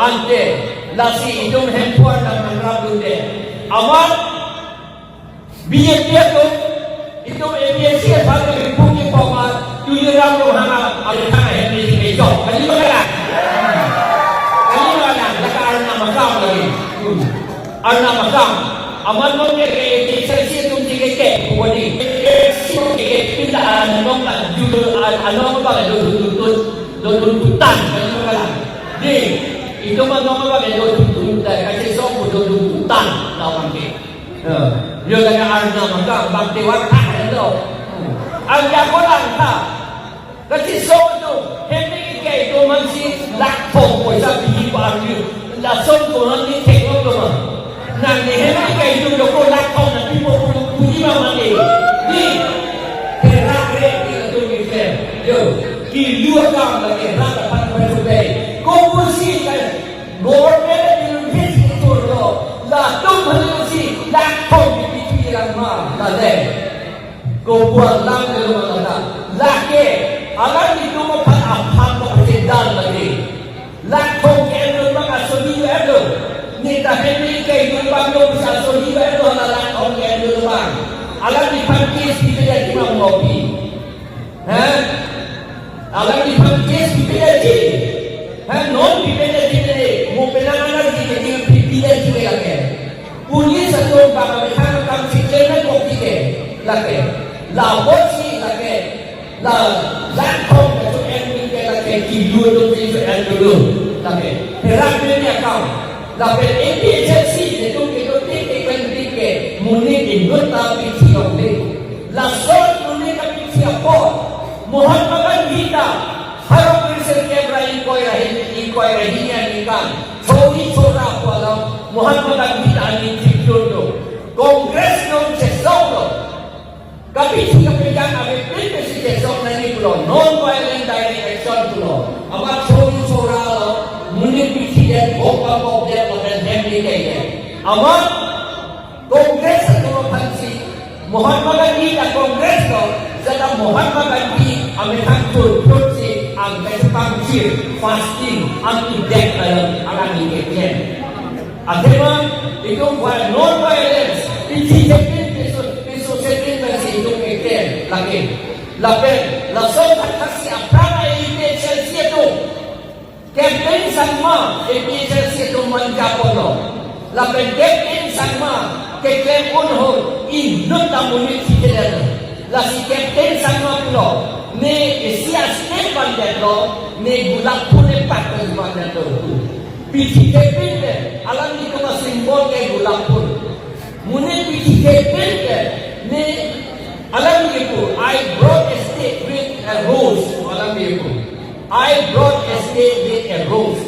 ante lasi idong handphone ng Ramdun de amat biye tu itu APC pada ribuan pokok tujuh ratus hanga alihkan Henry Bejo kali mana lekarna makam lagi arna makam aman mungkin APC tu tiga wadi kita nong judul ano ba tuntutan kali mana di itu mga tuntutan kasi so tuntutan lawan ke dia kata arna maka bakti warta itu anda korang tak kasi so tu hindi kay itu masih lakpong ko sa bihi baru lason ko nanti tengok tu mah nanti hindi kay itu ko lakpong nanti mo puji mama ni kerak-kerak itu gitu yo di luar kam lagi rata pan-pan komposisi kan government university itu lah tu masih lakpong di pikiran mah ada kau buat lang di rumah kita laki alam itu apa persendan lagi lakpong kena maka sodi itu ni tak hendak kau itu banglo bisa sodi itu adalah lakpong kena rumah alam di pangkis kita jadi mengopi alam di pangkis kita jadi non kita jadi mau penanganan kita jadi pilihan kita lagi punya satu bangsa kita kam siklenan kopi ke lagi lawosi lagi lakpong itu enmi ke lagi kilu itu dulu lagi heraknya kau lagi agency itu kita tiket tiket muni ingat tapi siapa ni langsung muni tapi siapa Muhammad kita harap bersedia beraih koi rahinya ni kan cori cora walau Muhammad kita ni cikdodo kongres non cesok tapi jika pegang abe pilpres cesok nani pulau non violent direct action pulau amat cori cora lo muni presiden opa dia dan Henry kaya amat kongres atau pansi Muhammad kita kongres lo sedang Muhammad Gandhi Amerikan kursi ang pangkir fasting ang indek akan dikeknya. Akhirnya itu buat non violence dijijikin pisu sekin versi itu keknya lagi. Langsung atas apa ini selsi itu campaign sama ini selsi itu mencapai. Lapen campaign sama keknya unhul inut tamunin sikiran. Lasi campaign sama pulau ne sias ne bandet lo ne gulak pun ne pakai bandet lo biji campaign de alam itu masih simbol ke gulak pun mune biji campaign de ne alam itu I brought a state with a rose alam itu I brought a state with a rose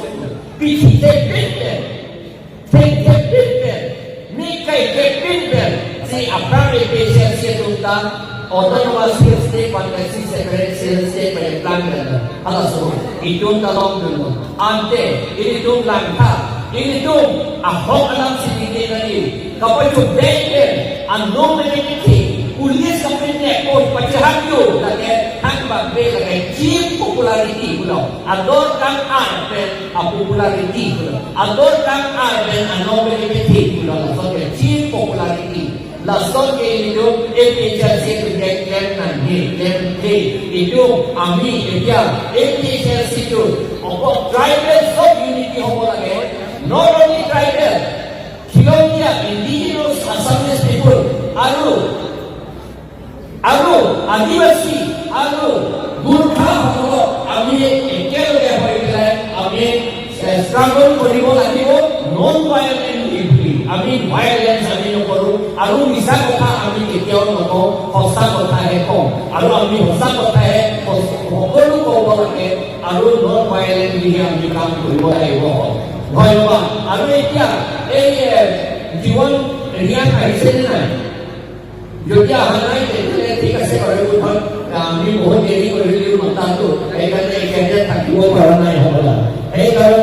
biji campaign de ne kai campaign de si apa representasi itu ta Autonomous state fantasy separate state pada plan kita. Alasan itu dalam dulu. Ante ini tu langkah. Ini tu ahok alam sedikit lagi. Kapal tu dek anomaly ulis kapalnya kau pecahan tu lagi hang bagbe lagi cheap popularity pulau. Ador kan ada popularity pulau. Ador kan ada anomaly pulau. So cheap popularity. Langsung ke itu agency project nanti itu ami dia agency itu apa tribal sub unity apa lagi not only tribal Kilonia indigenous Assamese people aru adivasi aru Gurkha ami ekelo dia hoilah ami struggle koribo latibo non violent আমি violence আমি নকৰো আৰু মিছা কথা আমি কেতিয়াও নকওঁ সঁচা কথাহে কওঁ আৰু আমি সঁচা কথাহে সকলো ক'ব লাগে আৰু non violent বুলি আমি কাম কৰিব লাগিব ধন্যবাদ আৰু এতিয়া এই জীৱন ৰিয়ান আহিছে নে নাই যদি অহা নাই তেতিয়াহ'লে ঠিক আছে বাৰু আমি বহুত দেৰি কৰিলোঁ মাতাটো সেইকাৰণে একেবাৰে থাকিব পৰা নাই হ'বলা সেইকাৰণে